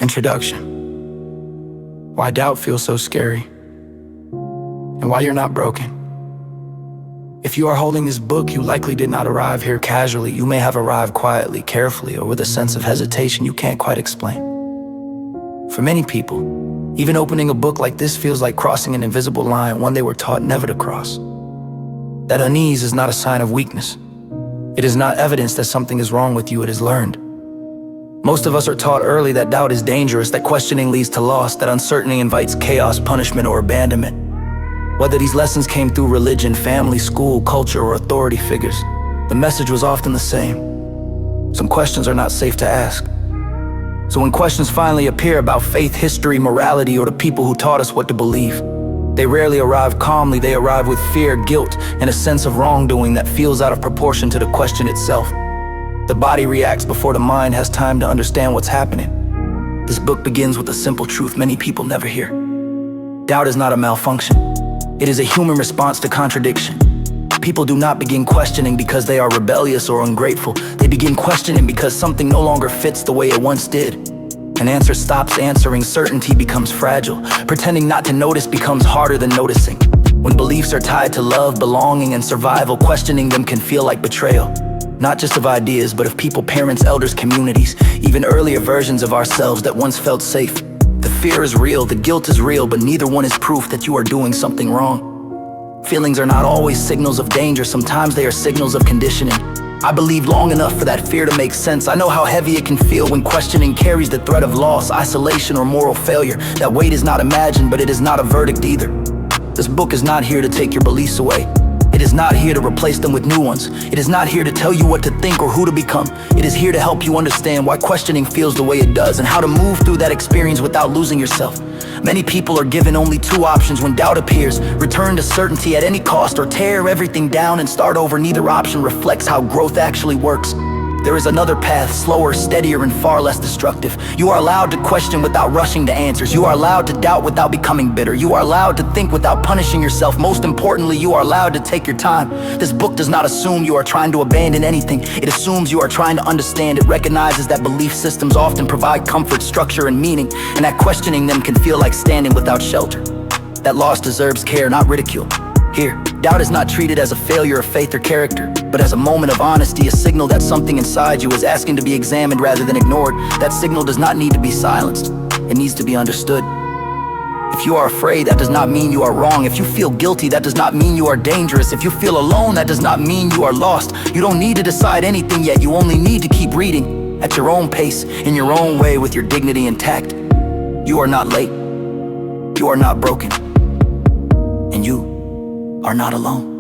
Introduction. Why doubt feels so scary, and why you're not broken. If you are holding this book, you likely did not arrive here casually. You may have arrived quietly, carefully, or with a sense of hesitation you can't quite explain. For many people, even opening a book like this feels like crossing an invisible line, one they were taught never to cross. That unease is not a sign of weakness. It is not evidence that something is wrong with you, it is learned. Most of us are taught early that doubt is dangerous, that questioning leads to loss, that uncertainty invites chaos, punishment, or abandonment. Whether these lessons came through religion, family, school, culture, or authority figures, the message was often the same. Some questions are not safe to ask. So when questions finally appear about faith, history, morality, or the people who taught us what to believe, they rarely arrive calmly. They arrive with fear, guilt, and a sense of wrongdoing that feels out of proportion to the question itself. The body reacts before the mind has time to understand what's happening. This book begins with a simple truth many people never hear. Doubt is not a malfunction. It is a human response to contradiction. People do not begin questioning because they are rebellious or ungrateful. They begin questioning because something no longer fits the way it once did. An answer stops answering, certainty becomes fragile. Pretending not to notice becomes harder than noticing. When beliefs are tied to love, belonging, and survival, questioning them can feel like betrayal. Not just of ideas, but of people, parents, elders, communities, even earlier versions of ourselves that once felt safe. The fear is real, the guilt is real, but neither one is proof that you are doing something wrong. Feelings are not always signals of danger, sometimes they are signals of conditioning. I believed long enough for that fear to make sense. I know how heavy it can feel when questioning carries the threat of loss, isolation, or moral failure. That weight is not imagined, but it is not a verdict either. This book is not here to take your beliefs away. It is not here to replace them with new ones. It is not here to tell you what to think or who to become. It is here to help you understand why questioning feels the way it does and how to move through that experience without losing yourself. Many people are given only two options when doubt appears: return to certainty at any cost, or tear everything down and start over. Neither option reflects how growth actually works. There is another path, slower, steadier, and far less destructive. You are allowed to question without rushing to answers. You are allowed to doubt without becoming bitter. You are allowed to think without punishing yourself. Most importantly, you are allowed to take your time. This book does not assume you are trying to abandon anything. It assumes you are trying to understand. It recognizes that belief systems often provide comfort, structure, and meaning, and that questioning them can feel like standing without shelter. That loss deserves care, not ridicule. Here, doubt is not treated as a failure of faith or character, but as a moment of honesty, a signal that something inside you is asking to be examined rather than ignored. That signal does not need to be silenced. It needs to be understood. If you are afraid, that does not mean you are wrong. If you feel guilty, that does not mean you are dangerous. If you feel alone, that does not mean you are lost. You don't need to decide anything yet. You only need to keep reading at your own pace, in your own way, with your dignity intact. You are not late. You are not broken. And you are not alone.